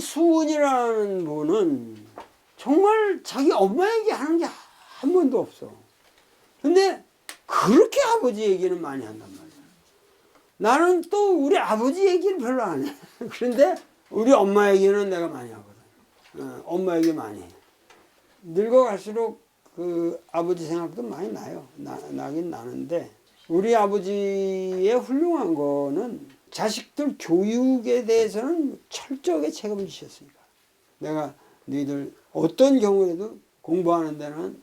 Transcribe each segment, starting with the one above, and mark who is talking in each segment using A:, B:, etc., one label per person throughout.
A: 수은이라는 분은 정말 자기 엄마 얘기하는 게 한 번도 없어. 근데 그렇게 아버지 얘기는 많이 한단 말이야. 나는 또 우리 아버지 얘기는 별로 안 해. 그런데 우리 엄마 얘기는 내가 많이 하거든. 엄마 얘기 많이 해. 늙어갈수록 그 아버지 생각도 많이 나요. 나긴 나는데 우리 아버지의 훌륭한 거는 자식들 교육에 대해서는 철저하게 책임을 지셨으니까. 내가 너희들 어떤 경우에도 공부하는 데는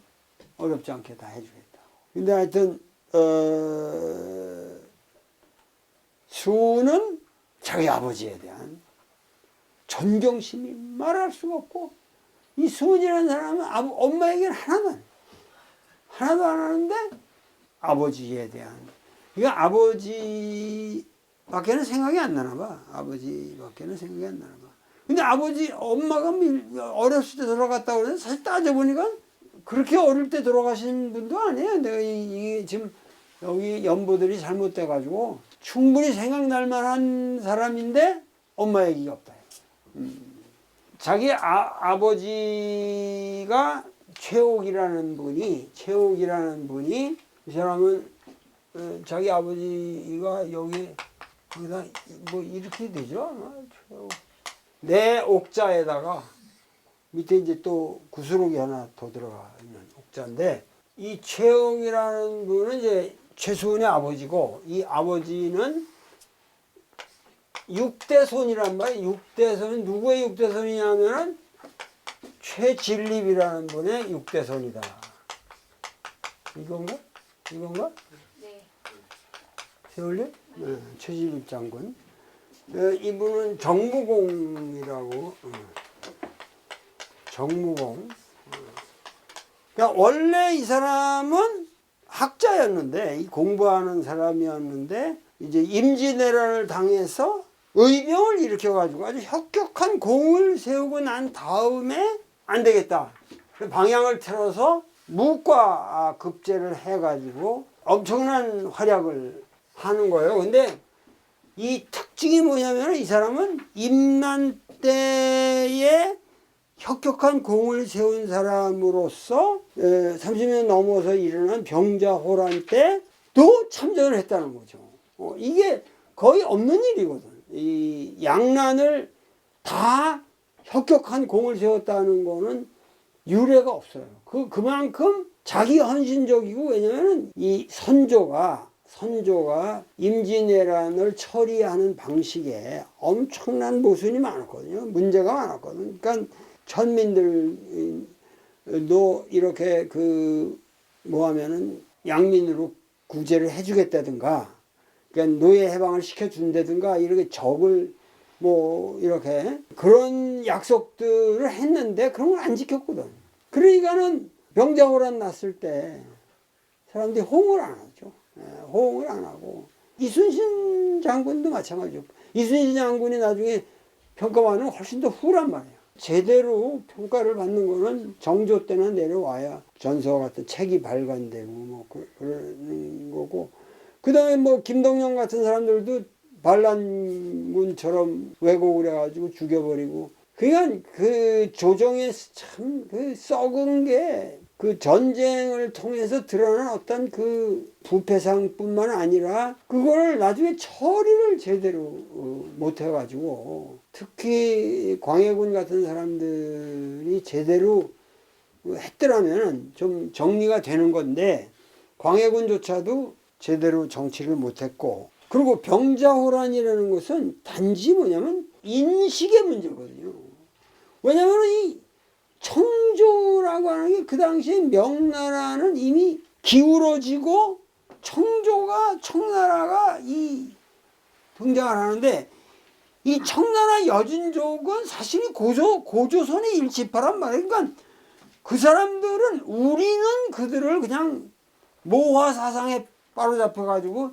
A: 어렵지 않게 다 해주겠다. 근데 하여튼 수는 자기 아버지에 대한 존경심이 말할 수가 없고, 이 수은이라는 사람은 엄마 얘기는 하나도 안 하는데 아버지에 대한, 이거 아버지밖에는 생각이 안 나나 봐. 아버지밖에는 생각이 안 나나 봐. 근데 엄마가 어렸을 때 돌아갔다고 그래서 사실 따져보니까 그렇게 어릴 때 돌아가신 분도 아니에요. 내가 이게 지금 여기 연보들이 잘못돼가지고 충분히 생각날 만한 사람인데 엄마 얘기가 없다. 자기 아버지가 최옥이라는 분이 이 사람은 자기 아버지가 여기다 뭐 이렇게 되죠? 내 옥자에다가 밑에 이제 또 구스록이 하나 더 들어가 있는 옥자인데, 이 최옥이라는 분은 이제 최수은의 아버지고, 이 아버지는 6대손이란 말이에요. 6대손은 누구의 6대손이냐면은 최진립이라는 분의 6대손이다. 이건가?
B: 네.
A: 세월님? 네, 최진립 장군. 이분은 정무공이라고. 정무공. 그러니까 원래 이 사람은 학자였는데, 공부하는 사람이었는데, 이제 임진왜란을 당해서 의병을 일으켜가지고 아주 혁혁한 공을 세우고 난 다음에 안 되겠다. 방향을 틀어서 무과 급제를 해가지고 엄청난 활약을 하는 거예요. 근데 이 특징이 뭐냐면, 이 사람은 임난 때에 혁혁한 공을 세운 사람으로서 30년 넘어서 일어난 병자호란 때도 참전을 했다는 거죠. 이게 거의 없는 일이거든. 이 양난을 다 혁혁한 공을 세웠다는 거는 유례가 없어요. 그만큼 자기 헌신적이고, 왜냐면은 이 선조가 임진왜란을 처리하는 방식에 엄청난 모순이 많았거든요. 문제가 많았거든. 그러니까 천민들도 이렇게 하면은 양민으로 구제를 해주겠다든가, 그러니까 노예 해방을 시켜준다든가, 이렇게 적을 이렇게 그런 약속들을 했는데 그런 걸 안 지켰거든. 그러니까는 병자호란 났을 때 사람들이 호응을 안 하죠. 호응을 안 하고, 이순신 장군도 마찬가지죠. 이순신 장군이 나중에 평가받으면 훨씬 더 후란 말이에요. 제대로 평가를 받는 거는 정조 때나 내려와야 전서와 같은 책이 발간되고 그러는 거고, 그 다음에 김동영 같은 사람들도 반란군처럼 왜곡을 해가지고 죽여버리고, 그러니까 그 조정에 참 썩은 게 그 전쟁을 통해서 드러난 어떤 그 부패상뿐만 아니라 그걸 나중에 처리를 제대로 못 해가지고, 특히 광해군 같은 사람들이 제대로 했더라면 좀 정리가 되는 건데, 광해군조차도 제대로 정치를 못했고, 그리고 병자호란이라는 것은 단지 뭐냐면 인식의 문제거든요. 왜냐하면 이 청조라고 하는 게 그 당시에 명나라는 이미 기울어지고 청나라가 이 등장을 하는데, 이 청나라 여진족은 사실이 고조선의 일치파란 말이에요. 그러니까 그 사람들은 우리는 그들을 그냥 모화 사상에 빠로잡혀가지고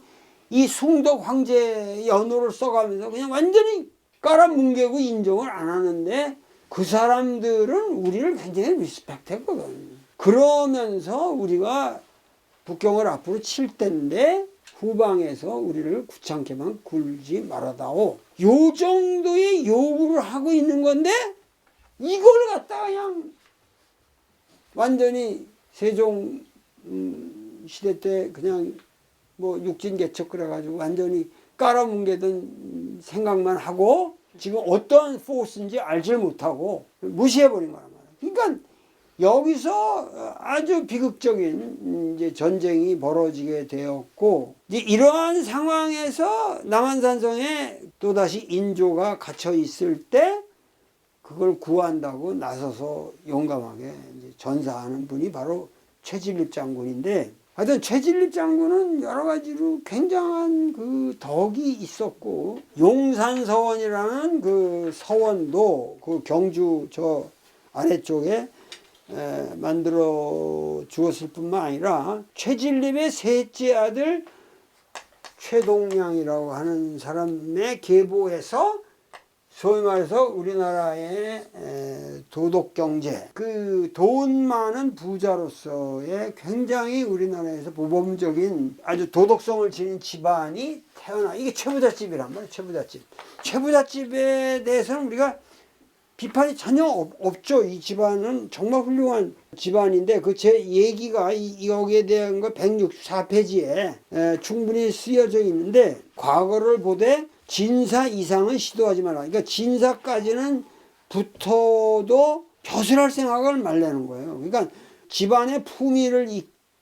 A: 이 숭덕 황제 연호를 써가면서 그냥 완전히 깔아뭉개고 인정을 안 하는데, 그 사람들은 우리를 굉장히 리스펙트 했거든. 그러면서 우리가 북경을 앞으로 칠 때인데 후방에서 우리를 귀찮게만 굴지 말아다오. 요 정도의 요구를 하고 있는 건데 이걸 갖다가 그냥 완전히 세종 시대 때 그냥 뭐 육진개척 그래가지고 완전히 깔아뭉개던 생각만 하고 지금 어떠한 포스인지 알질 못하고 무시해버린 거란 말이에요. 그러니까 여기서 아주 비극적인 이제 전쟁이 벌어지게 되었고, 이제 이러한 상황에서 남한산성에 또다시 인조가 갇혀 있을 때 그걸 구한다고 나서서 용감하게 이제 전사하는 분이 바로 최진립 장군인데, 하여튼 최진립 장군은 여러 가지로 굉장한 그 덕이 있었고, 용산서원이라는 그 서원도 그 경주 저 아래쪽에 만들어 주었을 뿐만 아니라 최진립의 셋째 아들 최동량이라고 하는 사람의 계보에서 소위 말해서 우리나라의 도덕경제, 그 돈 많은 부자로서의 굉장히 우리나라에서 모범적인 아주 도덕성을 지닌 집안이 이게 최부잣집이란 말이에요. 최부잣집. 최부잣집에 대해서는 우리가 비판이 전혀 없죠. 이 집안은 정말 훌륭한 집안인데 그 제 얘기가 여기에 대한 거 164페이지에 충분히 쓰여져 있는데, 과거를 보되 진사 이상은 시도하지 마라. 그러니까 진사까지는 붙어도 벼슬할 생각을 말라는 거예요. 그러니까 집안의 품위를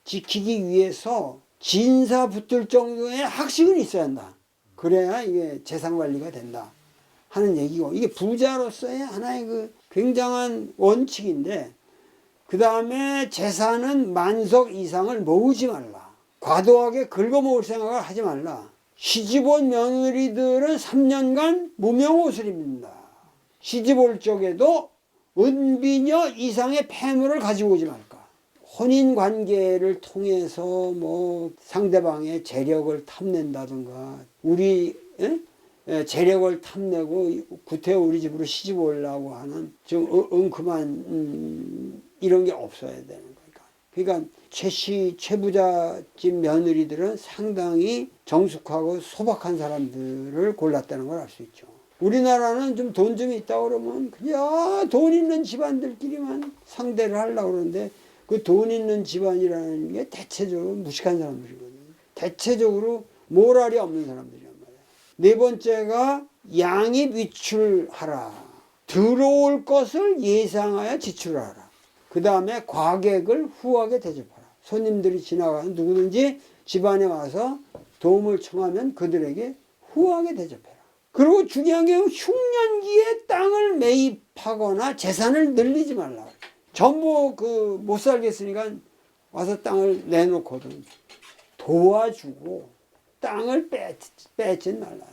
A: 지키기 위해서 진사 붙을 정도의 학식은 있어야 한다. 그래야 이게 재산 관리가 된다 하는 얘기고, 이게 부자로서의 하나의 그 굉장한 원칙인데, 그 다음에 재산은 만석 이상을 모으지 말라. 과도하게 긁어모을 생각을 하지 말라. 시집온 며느리들은 3년간 무명옷을 입는다. 시집 올 적에도 은비녀 이상의 폐물을 가지고 오지 말까. 혼인 관계를 통해서 뭐 상대방의 재력을 탐낸다든가, 우리 재력을 탐내고 구태여 우리 집으로 시집 오려고 하는 좀 은큼한 이런 게 없어야 되는 거니까. 그러니까 최부자집 며느리들은 상당히 정숙하고 소박한 사람들을 골랐다는 걸 알 수 있죠. 우리나라는 좀 돈 좀 있다 그러면 그냥 돈 있는 집안들끼리만 상대를 하려고 그러는데, 그 돈 있는 집안이라는 게 대체적으로 무식한 사람들이거든요. 대체적으로 모랄이 없는 사람들이란 말이에요. 네 번째가 양입 위출하라. 들어올 것을 예상하여 지출하라. 그 다음에 과객을 후하게 대접하라. 손님들이 지나가는 누구든지 집안에 와서 도움을 청하면 그들에게 후하게 대접해라. 그리고 중요한 게 흉년기에 땅을 매입하거나 재산을 늘리지 말라. 전부 못 살겠으니까 와서 땅을 내놓거든. 도와주고 땅을 빼지 말라.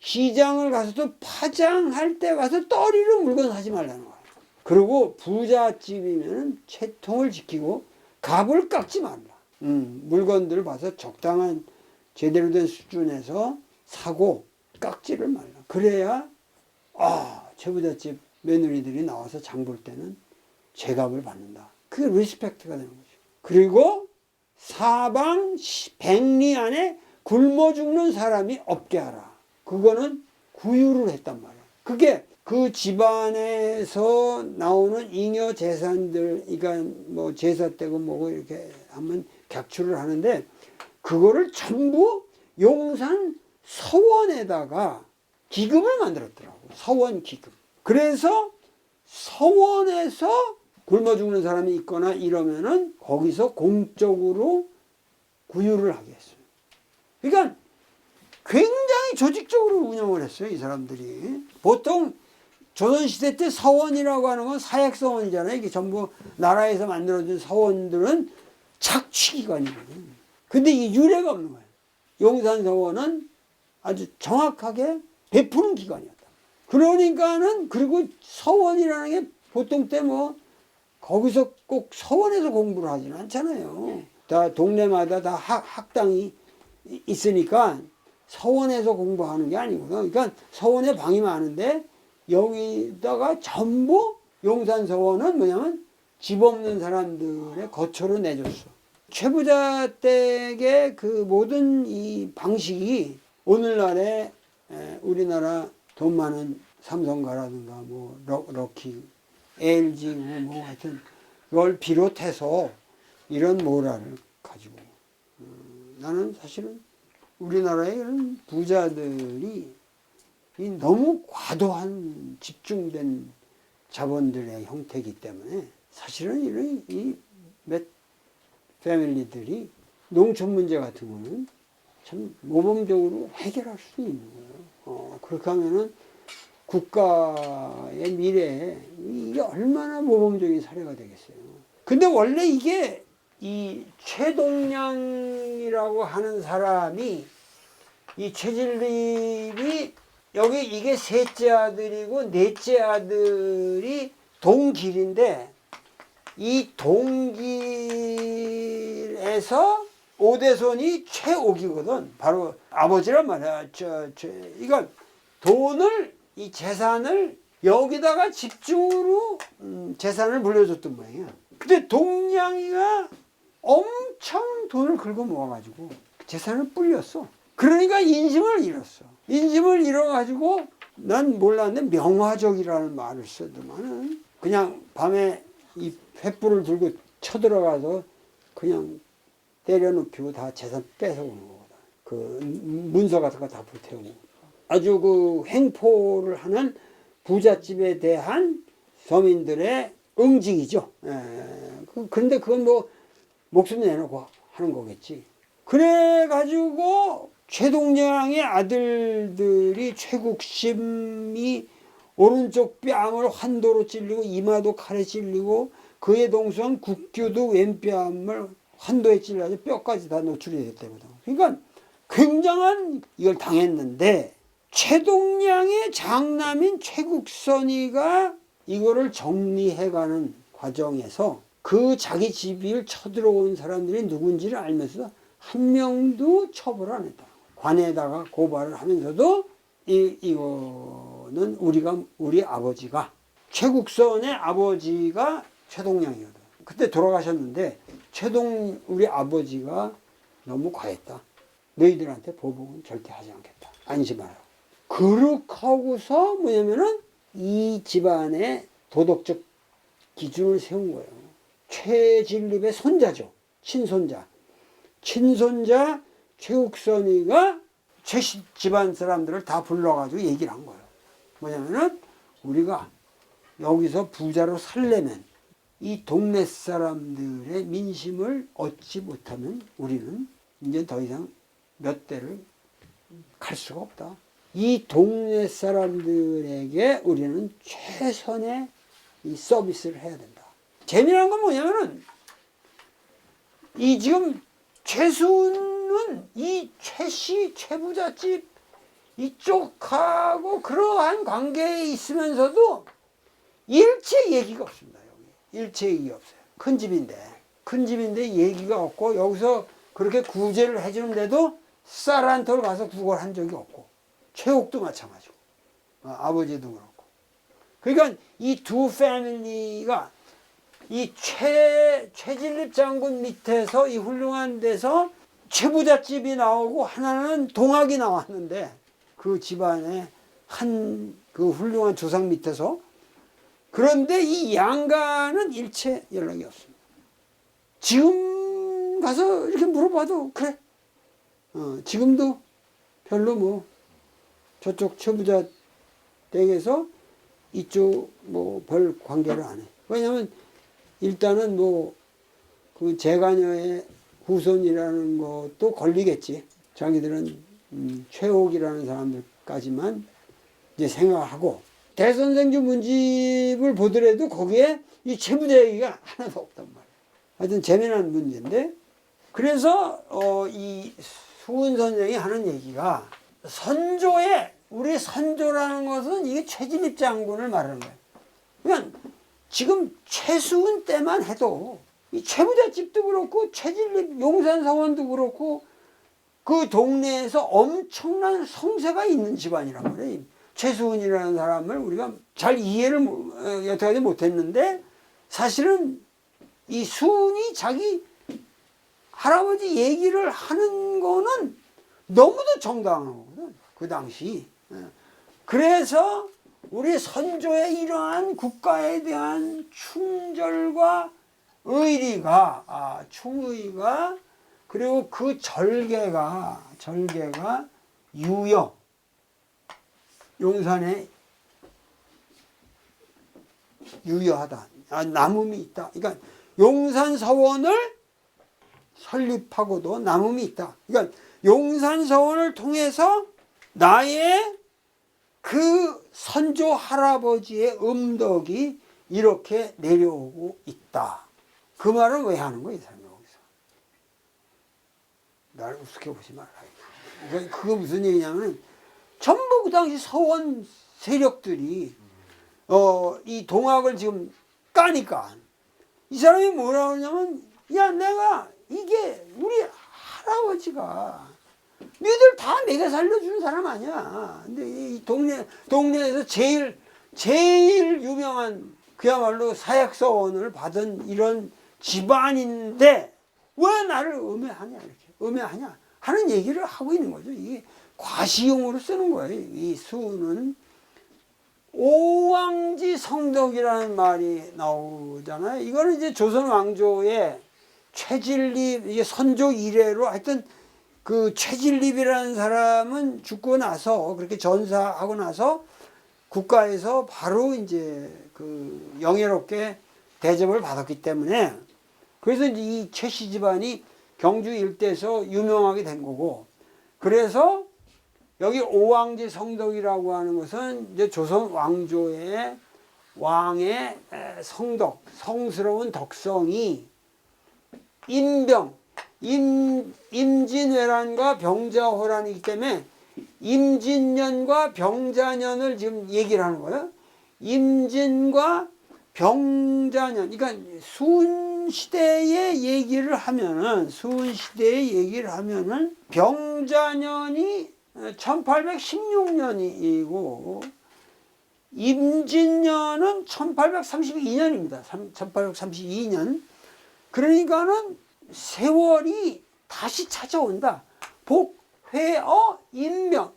A: 시장을 가서도 파장할 때 가서 떠리로 물건 사지 말라는 거야. 그리고 부잣집이면 채통을 지키고 값을 깎지 말라. 물건들을 봐서 적당한 제대로 된 수준에서 사고 깎지를 말라. 그래야 최부잣집 며느리들이 나와서 장 볼 때는 제값을 받는다. 그게 리스펙트가 되는 거죠. 그리고 사방 백리 안에 굶어 죽는 사람이 없게 하라. 그거는 구유를 했단 말이야. 그게 그 집안에서 나오는 잉여 재산들, 그러니까 뭐 제사 때고 뭐고 이렇게 하면 객출을 하는데, 그거를 전부 용산 서원에다가 기금을 만들었더라고. 서원 기금. 그래서 서원에서 굶어 죽는 사람이 있거나 이러면은 거기서 공적으로 구유를 하게 했어요. 그러니까 굉장히 조직적으로 운영을 했어요, 이 사람들이. 보통 조선시대 때 서원이라고 하는 건 사액서원이잖아요. 이게 전부 나라에서 만들어진 서원들은 착취기관이거든요. 근데 이게 유례가 없는 거예요. 용산서원은 아주 정확하게 베푸는 기관이었다. 그러니까는, 그리고 서원이라는 게 보통 때 뭐 거기서 꼭 서원에서 공부를 하지는 않잖아요. 다 동네마다 다 학당이 있으니까 서원에서 공부하는 게 아니고요. 그러니까 서원에 방이 많은데 여기다가 전부 용산서원은 뭐냐면 집 없는 사람들의 거처로 내줬어. 최부자 댁의 그 모든 이 방식이 오늘날의 우리나라 돈 많은 삼성가라든가 뭐 럭키, LG 뭐 하여튼 그걸 비롯해서 이런 모라를 가지고 나는 사실은 우리나라의 이런 부자들이 이 너무 과도한 집중된 자본들의 형태이기 때문에 사실은 이런 이 몇 패밀리들이 농촌 문제 같은 거는 참 모범적으로 해결할 수 있는 거예요. 그렇게 하면은 국가의 미래에 이게 얼마나 모범적인 사례가 되겠어요. 근데 원래 이게 이 최동량이라고 하는 사람이 이 최진립이 여기 이게 셋째 아들이고 넷째 아들이 동길인데 이 동길에서 오대손이 최옥이거든. 바로 아버지란 말이야. 이건 돈을 이 재산을 여기다가 집중으로 재산을 물려줬던 모양이야. 근데 동량이가 엄청 돈을 긁어 모아가지고 재산을 불렸어. 그러니까 인심을 잃었어. 인심을 잃어가지고 난 몰랐는데 명화적이라는 말을 쓰더만은 그냥 밤에 이 횃불을 들고 쳐들어가서 그냥 때려눕히고 다 재산 뺏어오는 거거든. 그 문서 같은 거 다 불태우고. 아주 그 횡포를 하는 부잣집에 대한 서민들의 응징이죠. 그런데 그건 뭐 목숨 내놓고 하는 거겠지. 그래가지고 최동량의 아들들이 최국심이 오른쪽 뺨을 환도로 찔리고 이마도 칼에 찔리고 그의 동son 국규도 왼뺨을 환도에 찔려서 뼈까지 다 노출이 됐다거든. 그러니까 굉장한 이걸 당했는데 최동량의 장남인 최국선이가 이거를 정리해가는 과정에서 그 자기 집을 쳐들어온 사람들이 누군지를 알면서 한 명도 처벌 안 했다. 관에다가 고발을 하면서도 이거는 우리 아버지가 최국선의 아버지가 최동량이거든. 그때 돌아가셨는데 우리 아버지가 너무 과했다. 너희들한테 보복은 절대 하지 않겠다. 안심하라. 그렇게 하고서 뭐냐면은 이 집안의 도덕적 기준을 세운 거예요. 최진립의 손자죠. 친손자 최국선이가 최 집안 사람들을 다 불러가지고 얘기를 한 거예요. 뭐냐면은 우리가 여기서 부자로 살려면 이 동네 사람들의 민심을 얻지 못하면 우리는 이제 더 이상 몇 대를 갈 수가 없다. 이 동네 사람들에게 우리는 최선의 이 서비스를 해야 된다. 재미난 건 뭐냐면은 이 지금 최수는 이 최씨 최부잣집 이쪽하고 그러한 관계에 있으면서도 일체 얘기가 없습니다. 여기 일체 얘기가 없어요. 큰 집인데 얘기가 없고 여기서 그렇게 구제를 해주는데도 쌀 한 톨 가서 구걸한 적이 없고 최옥도 마찬가지고 아버지도 그렇고. 그러니까 이 두 패밀리가 이 최진립 장군 밑에서 이 훌륭한 데서 최부잣집이 나오고 하나는 동학이 나왔는데 그 집안의 한 그 훌륭한 조상 밑에서 그런데 이 양가는 일체 연락이 없습니다. 지금 가서 이렇게 물어봐도 그래. 지금도 별로 뭐 저쪽 최부자 댁에서 이쪽 뭐 별 관계를 안 해. 왜냐면 일단은 뭐 그 재가녀의 후손이라는 것도 걸리겠지. 자기들은 최옥이라는 사람들까지만 이제 생각하고 대선생주 문집을 보더라도 거기에 이 최부자 얘기가 하나도 없단 말이야. 하여튼 재미난 문제인데 그래서 이 수은 선생이 하는 얘기가 우리 선조라는 것은 이게 최진립 장군을 말하는 거예요. 그러니까 지금 최수은 때만 해도 이 최부잣집도 그렇고 최진립 용산서원도 그렇고 그 동네에서 엄청난 성세가 있는 집안이란 말이에요. 최수은이라는 사람을 우리가 잘 이해를 여태까지 못했는데 사실은 이 수은이 자기 할아버지 얘기를 하는 거는 너무도 정당한 거거든, 그 당시. 그래서 우리 선조의 이러한 국가에 대한 충절과 의리가, 충의가, 그리고 그 절개가 용산에 유효하다. 남음이 있다. 그러니까 용산서원을 설립하고도 남음이 있다. 그러니까 용산서원을 통해서 나의 그 선조 할아버지의 음덕이 이렇게 내려오고 있다. 그 말을 왜 하는 거야, 이 사람이 여기서? 나를 우습게 보지 말라. 그거 무슨 얘기냐면, 전부 그 당시 서원 세력들이 이 동학을 지금 까니까 이 사람이 뭐라 그러냐면, 야, 내가 이게 우리 할아버지가 니들 다 내가 살려주는 사람 아니야. 근데 이 동네에서 제일 유명한 그야말로 사약서원을 받은 이런 집안인데 왜 나를 음해하냐, 이렇게 음해하냐 하는 얘기를 하고 있는 거죠. 이게 과시용으로 쓰는 거예요. 이 수는 오왕지 성덕이라는 말이 나오잖아요. 이거는 이제 조선 왕조의 최진립, 이게 선조 이래로 하여튼 그 최진립이라는 사람은 죽고 나서 그렇게 전사하고 나서 국가에서 바로 이제 그 영예롭게 대접을 받았기 때문에, 그래서 이제 이 최씨 집안이 경주 일대에서 유명하게 된 거고, 그래서 여기 오왕지 성덕이라고 하는 것은 이제 조선 왕조의 왕의 성덕, 성스러운 덕성이 임진왜란과 병자호란이기 때문에 임진년과 병자년을 지금 얘기를 하는 거예요. 임진과 병자년, 그러니까 수은시대의 얘기를 하면은, 병자년이 1816년이고 임진년은 1832년입니다. 1832년. 그러니까는 세월이 다시 찾아온다. 복회어 인명.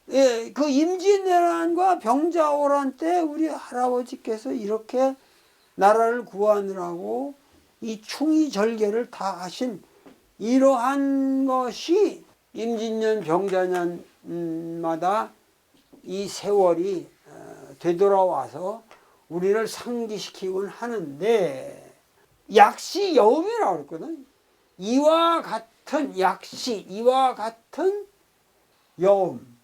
A: 예, 그 임진왜란과 병자호란 때 우리 할아버지께서 이렇게 나라를 구하느라고 이 충의절개를 다 하신 이러한 것이 임진년 병자년마다 이 세월이 되돌아와서 우리를 상기시키곤 하는데, 약시 여음이라고 그랬거든. 이와 같은 약시, 이와 같은 여음.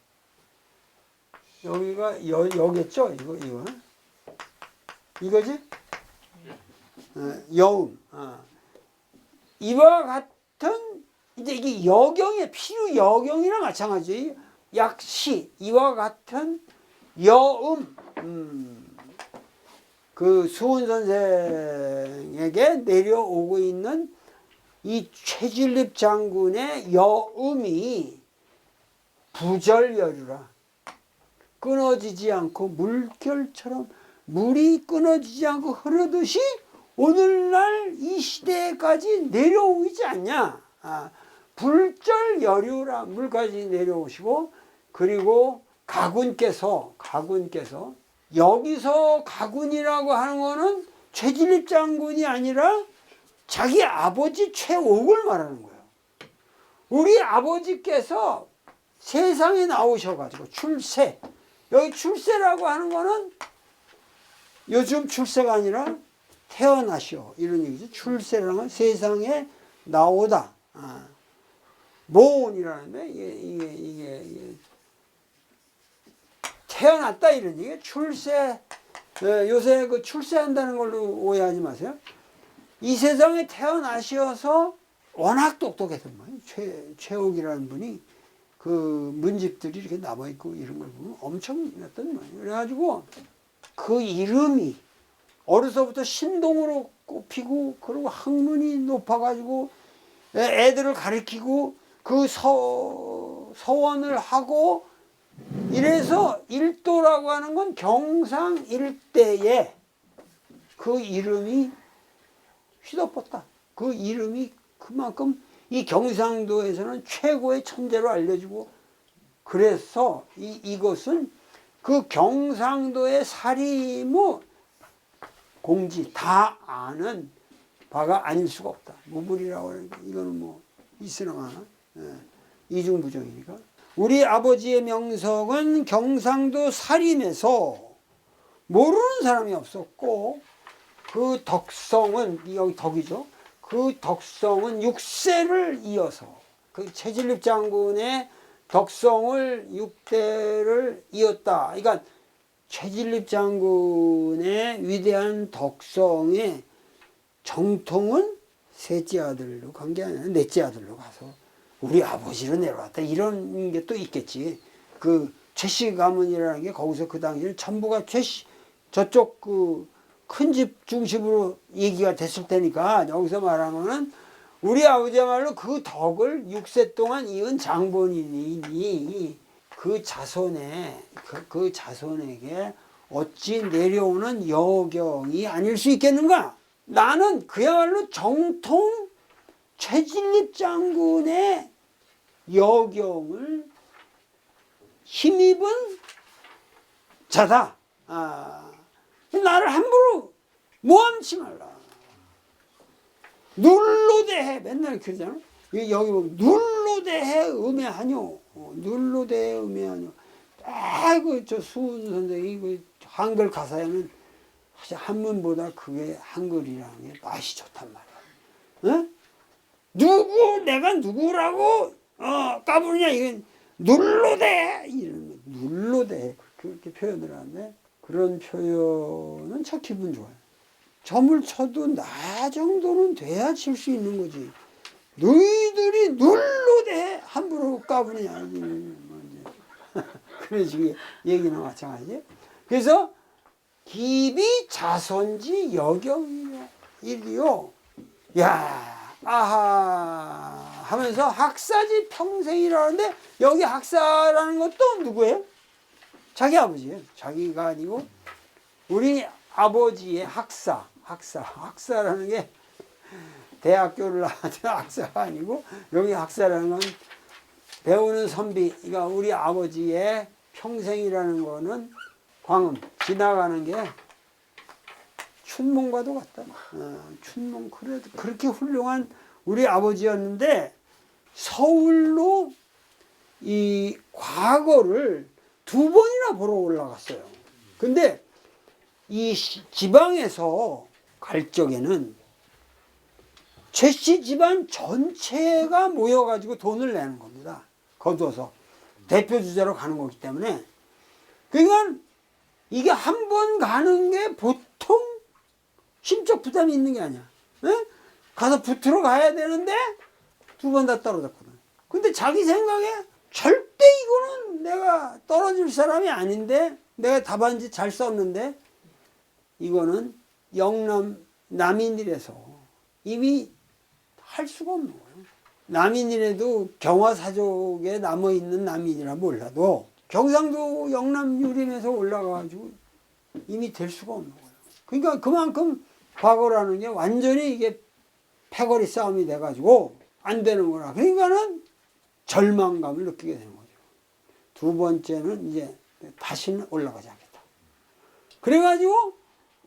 A: 여기가 여겠죠? 이거지? 여음. 이와 같은, 이제 이게 여경의 필요 여경이랑 마찬가지. 약시, 이와 같은 여음. 그 수훈 선생에게 내려오고 있는 이 최진립 장군의 여음이 부절여류라. 끊어지지 않고 물결처럼 물이 끊어지지 않고 흐르듯이 오늘날 이 시대까지 내려오지 않냐. 불절여류라, 물까지 내려오시고, 그리고 가군께서 여기서 가군이라고 하는 거는 최진립 장군이 아니라 자기 아버지 최옥을 말하는 거예요. 우리 아버지께서 세상에 나오셔가지고 출세. 여기 출세라고 하는 거는 요즘 출세가 아니라 태어나시오, 이런 얘기죠. 출세라는 건 세상에 나오다. 모온이라는데 이게 태어났다, 이런 얘기. 출세. 요새 그 출세한다는 걸로 오해하지 마세요. 이 세상에 태어나셔서 워낙 똑똑했던 최옥이라는 분이 그 문집들이 이렇게 남아있고 이런 걸 보면 엄청났던 거예요. 그래가지고 그 이름이 어려서부터 신동으로 꼽히고, 그리고 학문이 높아가지고 애들을 가르치고 그 서원을 하고, 이래서 일도라고 하는 건 경상 일대에 그 이름이 휘덮었다. 그 이름이 그만큼 이 경상도에서는 최고의 천재로 알려지고, 그래서 이것은 그 경상도의 사리무 공지 다 아는 바가 아닐 수가 없다. 무불이라고 하니까 이거는 뭐 있으나 이중부정이니까. 우리 아버지의 명성은 경상도 사림에서 모르는 사람이 없었고, 그 덕성은, 여기 덕이죠. 그 덕성은 6세를 이어서, 그 최진립 장군의 덕성을 6대를 이었다. 그러니까 최진립 장군의 위대한 덕성의 정통은 셋째 아들로 간 게 아니라 넷째 아들로 가서 우리 아버지로 내려왔다. 이런 게 또 있겠지. 그 최씨 가문이라는 게 거기서 그 당시에 전부가 최씨, 저쪽 그 큰 집 중심으로 얘기가 됐을 테니까 여기서 말하는 우리 아버지야말로 그 덕을 6세 동안 이은 장본인이니 그 자손에 그 자손에게 어찌 내려오는 여경이 아닐 수 있겠는가? 나는 그야말로 정통 최진립 장군의 여경을 힘입은 자다. 나를 함부로 모함치 말라. 눌로대해 맨날 그러잖아. 여기 보면 눌로대해 음해하뇨. 눌로대해 음해하뇨. 아이고 저 수훈 선생이 그 한글 가사에는 한문보다 그게 한글이라는 게 맛이 좋단 말이야. 어? 누구 내가 누구라고 까부르냐 이건 눌로대 이런 거 눌로대 그렇게 표현을 하는데 그런 표현은 참 기분 좋아요. 점을 쳐도 나 정도는 돼야 칠 수 있는 거지. 너희들이 눌로대 함부로 까부냐 그런 식의 얘기는 마찬가지지. 그래서 기비 자손지 여경이요. 야, 아하 하면서 학사지 평생이라는데 여기 학사라는 것도 누구예요? 자기 아버지예요. 자기가 아니고 우리 아버지의 학사라는 게 대학교를 나왔던 학사가 아니고 여기 학사라는 건 배우는 선비. 그러니까 우리 아버지의 평생이라는 거는 광음 지나가는 게 춘몽과도 같다. 춘몽 그래도 그렇게 훌륭한 우리 아버지였는데 서울로 이 과거를 2번이나 보러 올라갔어요. 근데 이 지방에서 갈 적에는 최씨 집안 전체가 모여가지고 돈을 내는 겁니다. 거둬서 대표 주자로 가는 거기 때문에. 그러니까 이게 한 번 가는 게 보통 심적 부담이 있는 게 아니야. 에? 가서 붙으러 가야 되는데 2번 다 떨어졌거든. 근데 자기 생각에 절대 이거는 내가 떨어질 사람이 아닌데 내가 답안지 잘 썼는데 이거는 영남 남인이라서 이미 할 수가 없는 거예요. 남인이라도 경화사족에 남아있는 남인이라 몰라도 경상도 영남 유림에서 올라가가지고 이미 될 수가 없는 거예요. 그러니까 그만큼 과거라는 게 완전히 이게 패거리 싸움이 돼가지고 안 되는 거라. 그러니까는 절망감을 느끼게 되는 거죠. 2번째는 이제 다시는 올라가지 않겠다. 그래가지고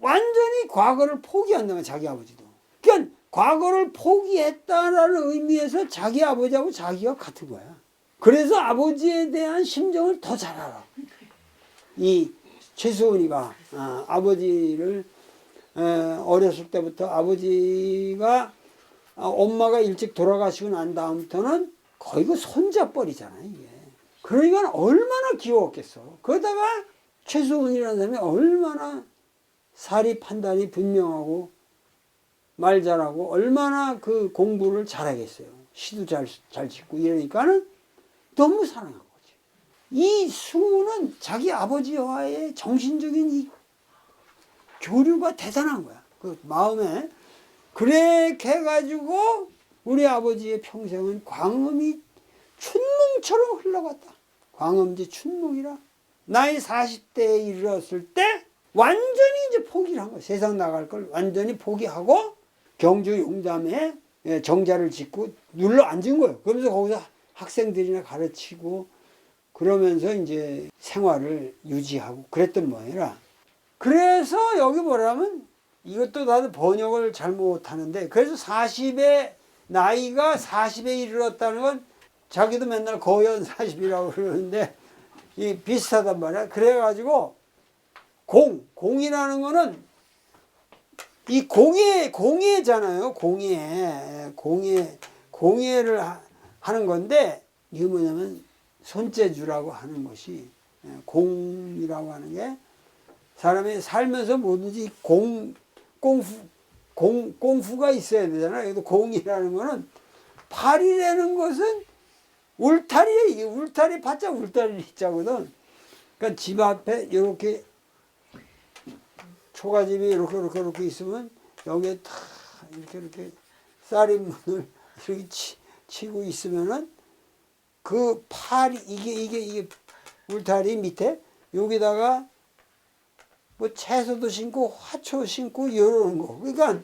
A: 완전히 과거를 포기한다는 거야, 자기 아버지도. 그러니까 과거를 포기했다라는 의미에서 자기 아버지하고 자기가 같은 거야. 그래서 아버지에 대한 심정을 더 잘 알아. 이 최수은이가 아버지를 어렸을 때부터 아버지가 엄마가 일찍 돌아가시고 난 다음부터는 거의 그 손자뻘이잖아 이게. 그러니까 얼마나 귀여웠겠어. 그러다가 최수은이라는 사람이 얼마나 사리 판단이 분명하고 말 잘하고 얼마나 그 공부를 잘하겠어요. 시도 잘 짓고 이러니까는 너무 사랑한 거지. 이 수는 자기 아버지와의 정신적인 이 교류가 대단한 거야. 그 마음에. 그렇게 해가지고 우리 아버지의 평생은 광음이 춘몽처럼 흘러갔다. 광음지 춘몽이라. 나이 40대에 이르렀을 때 완전히 이제 포기를 한 거야. 세상 나갈 걸 완전히 포기하고 경주 용담에 예, 정자를 짓고 눌러 앉은 거예요. 그러면서 거기서 학생들이나 가르치고 그러면서 이제 생활을 유지하고 그랬던 모양이라. 그래서 여기 뭐라면 이것도 나도 번역을 잘못하는데 그래서 40에 나이가 40에 이르렀다는 건 자기도 맨날 거연 40이라고 그러는데 이 비슷하단 말이야. 그래가지고 공이라는 거는 이 공예잖아요. 공예를 하는 건데 이게 뭐냐면 손재주라고 하는 것이 공이라고 하는 게 사람이 살면서 뭐든지 공후가 있어야 되잖아요. 그래도 공이라는 거는 팔이라는 것은 울타리에 이게 울타리 바짝 울타리 있자거든. 그러니까 집 앞에 이렇게 초가집이 이렇게 있으면 여기에 다 이렇게 쌀인문을 이렇게 치고 있으면은 그 팔이 이게 울타리 밑에 여기다가 뭐 채소도 심고 화초 심고 이러는 거. 그러니까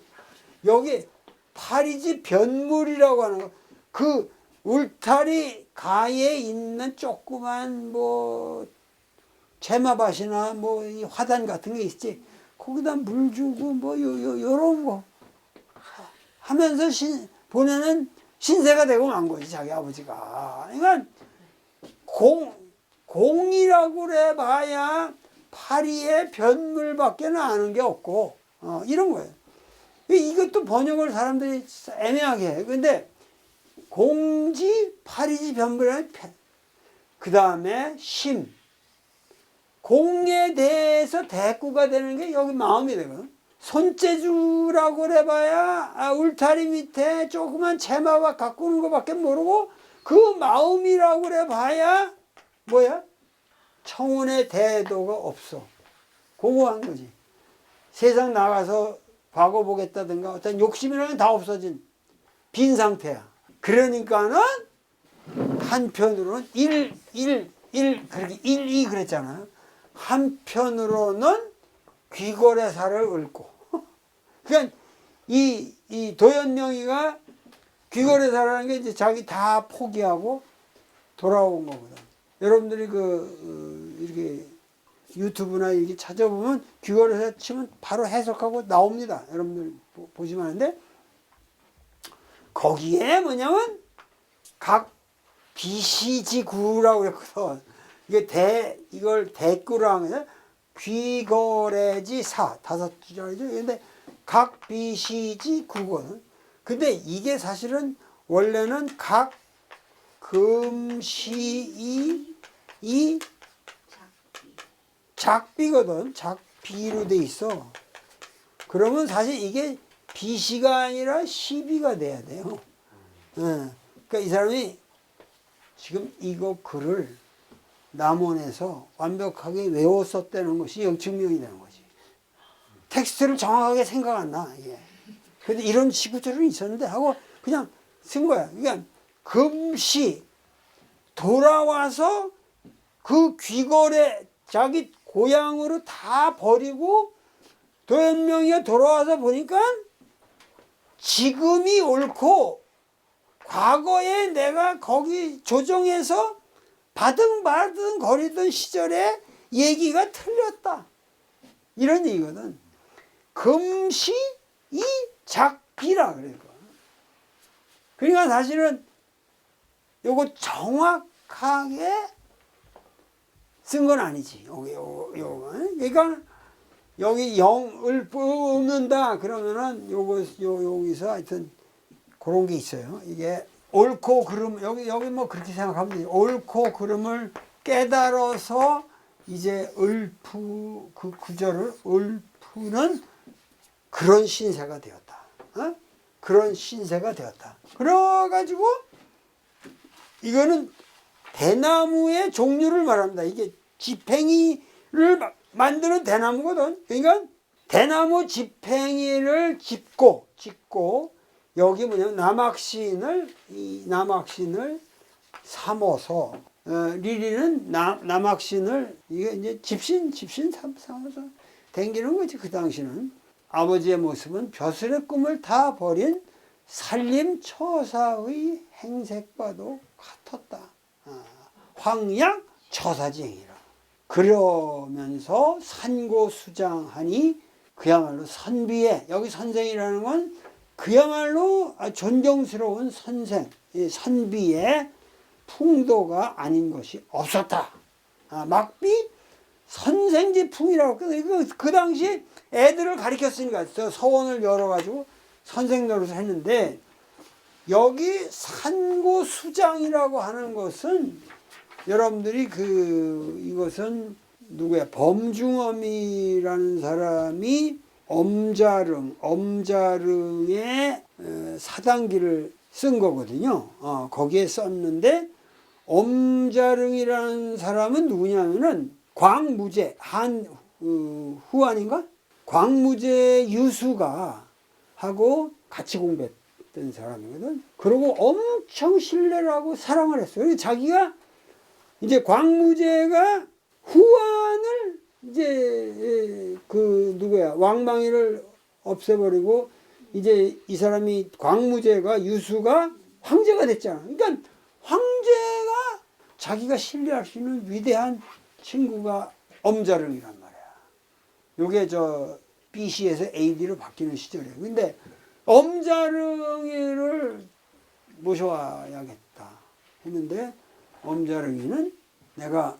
A: 여기 팔이지 변물이라고 하는 거. 그 울타리 가에 있는 조그만 뭐 제마밭이나 뭐 이 화단 같은 게 있지. 거기다 물 주고 뭐 요런 거 하면서 보내는 신세가 되고 만 거지 자기 아버지가. 그러니까 공이라고 그래 봐야 파리의 변물밖에는 아는 게 없고 이런 거예요. 이것도 번역을 사람들이 애매하게 해. 근데 공지, 파리지, 변물이라는 그 다음에 심. 공에 대해서 대꾸가 되는 게 여기 마음이 되거든. 손재주라고 그래봐야 울타리 밑에 조그만 채마와 가꾸는 것밖에 모르고 그 마음이라고 그래봐야 뭐야? 청운의 대도가 없어. 그거 한 거지. 세상 나가서 과거 보겠다든가 어떤 욕심이라는 게 다 없어진 빈 상태야. 그러니까는 한편으로는 그렇게 2 그랬잖아요. 한편으로는 귀거래사를 읊고. 그러니까 이 도연명이가 귀거래사라는 게 이제 자기 다 포기하고 돌아온 거거든. 여러분들이 이렇게 유튜브나 이렇게 찾아보면 귀거래사 치면 바로 해석하고 나옵니다. 여러분들 보시면 하는데 거기에 뭐냐면 각 비시지구라고 그랬거든. 이걸 대꾸로 하면 귀거래지사 5줄이죠. 근데 각 비시지구거든. 근데 이게 사실은 원래는 각 금시이 작비거든. 작비로 돼 있어. 그러면 사실 이게 비시가 아니라 시비가 돼야 돼요. 그러니까 이 사람이 지금 이거 글을 남원에서 완벽하게 외웠었다는 것이 여기 증명이 되는 거지. 텍스트를 정확하게 생각 안 나. 이게. 근데 이런 시구절은 있었는데 하고 그냥 쓴 거야. 그러니까 금시 돌아와서 그 귀거래 자기 고향으로 다 버리고 도연명이가 돌아와서 보니까 지금이 옳고 과거에 내가 거기 조정에서 바등바등 거리던 시절에 얘기가 틀렸다. 이런 얘기거든. 금시 이 작비라 그래. 그러니까 사실은 요거 정확하게 쓴 건 아니지. 요거. 그러니까 여기 영을 뽑는다 그러면은 여기서 하여튼 그런 게 있어요. 이게 옳고 그름 여기 뭐 그렇게 생각하면 돼요. 옳고 그름을 깨달아서 이제 읊프 그 구절을 읊프는 그런 신세가 되었다. 그런 신세가 되었다. 그래가지고 이거는 대나무의 종류를 말합니다. 이게 지팽이를 만드는 대나무거든. 그러니까 대나무 지팽이를 짚고 여기 뭐냐면 남학신을 삼어서 리리는 남학신을 이게 이제 집신 삼어서 댕기는 거지. 그 당시는 아버지의 모습은 벼슬의 꿈을 다 버린 산림처사의 행색과도 같았다. 황약 처사지행이라. 그러면서 산고수장하니 그야말로 선비의, 여기 선생이라는 건 그야말로 존경스러운 선생, 선비의 풍도가 아닌 것이 없었다. 막비 선생지풍이라고. 그 당시 애들을 가르쳤으니까 서원을 열어가지고 선생 노릇을 했는데, 여기 산고수장이라고 하는 것은 여러분들이 이것은 누구야? 범중엄이라는 사람이 엄자릉의 사당기를 쓴 거거든요. 거기에 썼는데, 엄자릉이라는 사람은 누구냐면은 광무제, 후한인가? 광무제 유수가 하고 같이 공부했던 사람이거든. 그리고 엄청 신뢰를 하고 사랑을 했어요. 그래서 자기가 이제 광무제가 후한을 이제 왕망이를 없애버리고 이제 이 사람이 광무제가 유수가 황제가 됐잖아. 그러니까 황제가 자기가 신뢰할 수 있는 위대한 친구가 엄자릉이란 말이야. 요게 BC에서 AD로 바뀌는 시절이에요. 근데 엄자릉이를 모셔와야겠다 했는데, 엄자릉이는 내가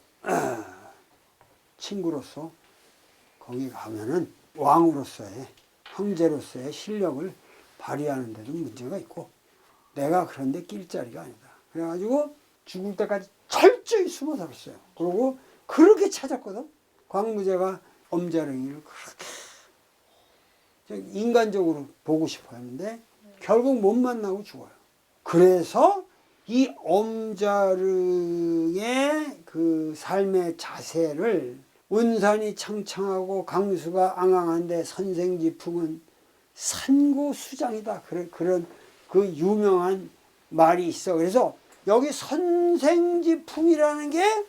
A: 친구로서 거기 가면은 왕으로서의, 황제로서의 실력을 발휘하는 데도 문제가 있고, 내가 그런데 낄 자리가 아니다. 그래가지고 죽을 때까지 철저히 숨어 살았어요. 그리고 그렇게 찾았거든. 광무제가 엄자릉이를 그렇게 인간적으로 보고 싶어 했는데 결국 못 만나고 죽어요. 그래서 이 엄자릉의 그 삶의 자세를, 운산이 창창하고 강수가 앙앙한데 선생지풍은 산고수장이다. 그런 그 유명한 말이 있어. 그래서 여기 선생지풍이라는 게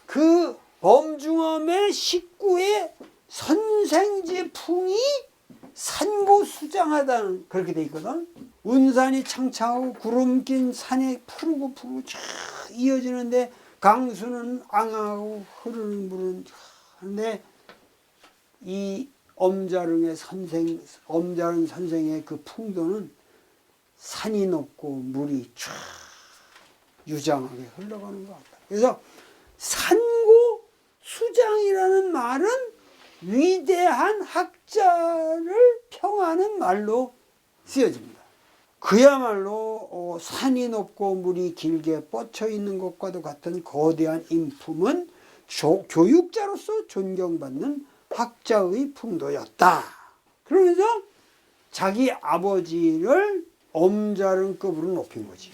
A: 그 범중엄의 식구의 선생지풍이 산고수장하다는, 그렇게 돼 있거든. 운산이 창창하고 구름 낀 산이 푸르고 쫙 이어지는데 강수는 앙앙하고 흐르는 물은 하는데, 이 엄자릉 선생의 그 풍도는 산이 높고 물이 쫙 유장하게 흘러가는 것 같다. 그래서 산고수장이라는 말은 위대한 학자를 평하는 말로 쓰여집니다. 그야말로 산이 높고 물이 길게 뻗쳐 있는 것과도 같은 거대한 인품은 교육자로서 존경받는 학자의 풍도였다. 그러면서 자기 아버지를 엄자릉급으로 높인 거지.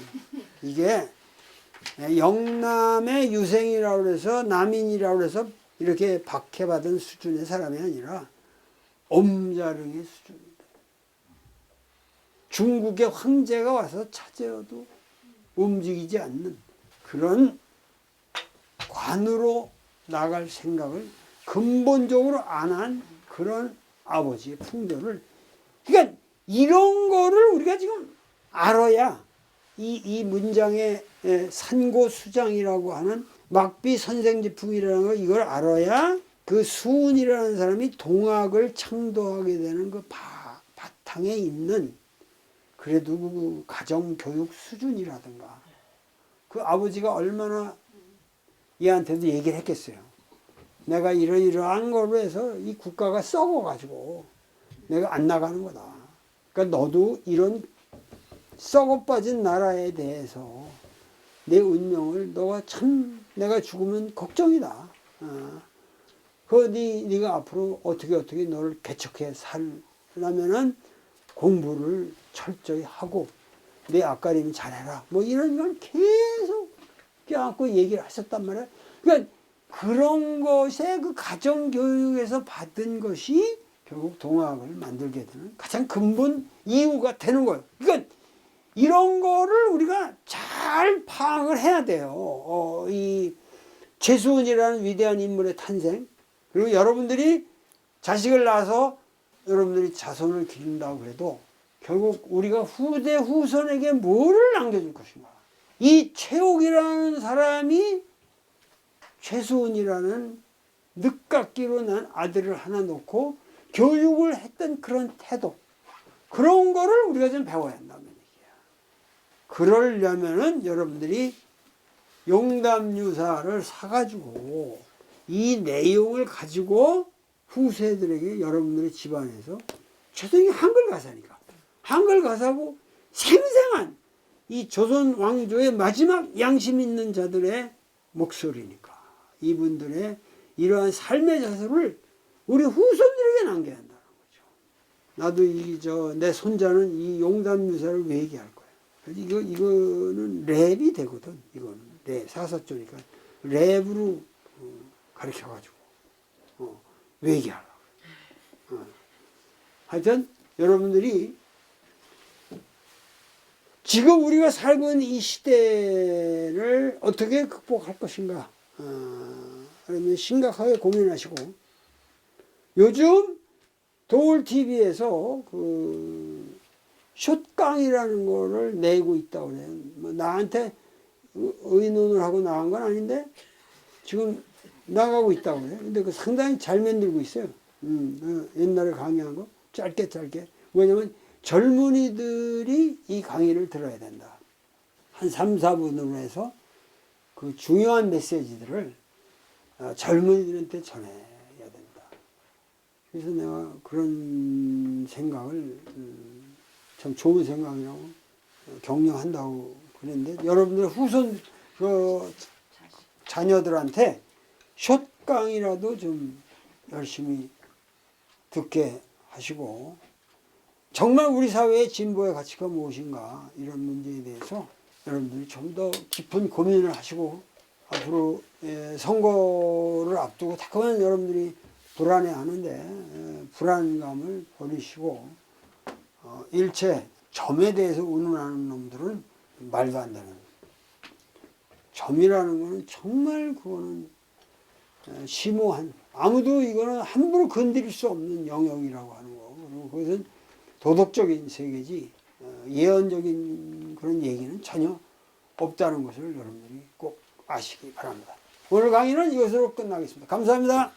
A: 이게 영남의 유생이라고 해서, 남인이라고 해서 이렇게 박해받은 수준의 사람이 아니라 엄자릉의 수준입니다. 중국의 황제가 와서 차지어도 움직이지 않는 그런 관으로 나갈 생각을 근본적으로 안 한 그런 아버지의 풍도를, 그러니까 이런 거를 우리가 지금 알아야 이 문장의 산고수장이라고 하는 막비 선생지풍이라는 거, 이걸 알아야 그 수은이라는 사람이 동학을 창도하게 되는 그 바탕에 있는, 그래도 그 가정교육 수준이라든가, 그 아버지가 얼마나 얘한테도 얘기를 했겠어요. 내가 이러이러한 걸로 해서 이 국가가 썩어가지고 내가 안 나가는 거다. 그러니까 너도 이런 썩어 빠진 나라에 대해서 내 운명을 너가 참, 내가 죽으면 걱정이다. 네가 앞으로 어떻게 너를 개척해 살려면은 공부를 철저히 하고 내 앞가림 잘해라. 뭐 이런 걸 계속 껴안고 얘기를 하셨단 말이야. 그러니까 그런 것에 그 가정교육에서 받은 것이 결국 동학을 만들게 되는 가장 근본 이유가 되는 거예요. 그러니까 이런 거를 우리가 잘 파악을 해야 돼요. 이 최수은이라는 위대한 인물의 탄생, 그리고 여러분들이 자식을 낳아서 여러분들이 자손을 기른다고 해도 결국 우리가 후대 후손에게 뭐를 남겨줄 것인가. 이 최옥이라는 사람이 최수훈이라는 늦깎이로 난 아들을 하나 놓고 교육을 했던 그런 태도, 그런 거를 우리가 좀 배워야 한다는 얘기야. 그러려면은 여러분들이 용담유사를 사가지고 이 내용을 가지고 후세들에게 여러분들의 집안에서 최소한 한글 가사니까, 한글 가사고 생생한 이 조선 왕조의 마지막 양심 있는 자들의 목소리니까 이분들의 이러한 삶의 자세를 우리 후손들에게 남겨야 한다는 거죠. 나도 내 손자는 이 용담유사를 왜 얘기할 거야. 이거는 랩이 되거든. 이거는 랩, 사사조니까 랩으로 가르쳐가지고 왜 얘기하려고. 하여튼 여러분들이 지금 우리가 살고 있는 이 시대를 어떻게 극복할 것인가, 그러면 심각하게 고민하시고, 요즘 도울TV에서 그 숏강이라는 거를 내고 있다고 그래요. 뭐 나한테 의논을 하고 나간 건 아닌데 지금 나가고 있다고 그래요. 근데 그 상당히 잘 만들고 있어요. 옛날에 강의한 거 짧게. 왜냐면 젊은이들이 이 강의를 들어야 된다. 한 3, 4분으로 해서 그 중요한 메시지들을 젊은이들한테 전해야 된다. 그래서 내가 그런 생각을 참 좋은 생각이라고 격려한다고 그랬는데, 여러분들 후손 자녀들한테 숏강이라도 좀 열심히 듣게 하시고, 정말 우리 사회의 진보의 가치가 무엇인가 이런 문제에 대해서 여러분들이 좀 더 깊은 고민을 하시고, 앞으로 선거를 앞두고 자꾸만 여러분들이 불안해하는데 불안감을 버리시고, 일체 점에 대해서 운운하는 놈들은 말도 안 되는, 점이라는 거는 정말 그거는 심오한, 아무도 이거는 함부로 건드릴 수 없는 영역이라고 하는 거. 그리고 그것은 도덕적인 세계지 예언적인 그런 얘기는 전혀 없다는 것을 여러분들이 꼭 아시기 바랍니다. 오늘 강의는 이것으로 끝나겠습니다. 감사합니다.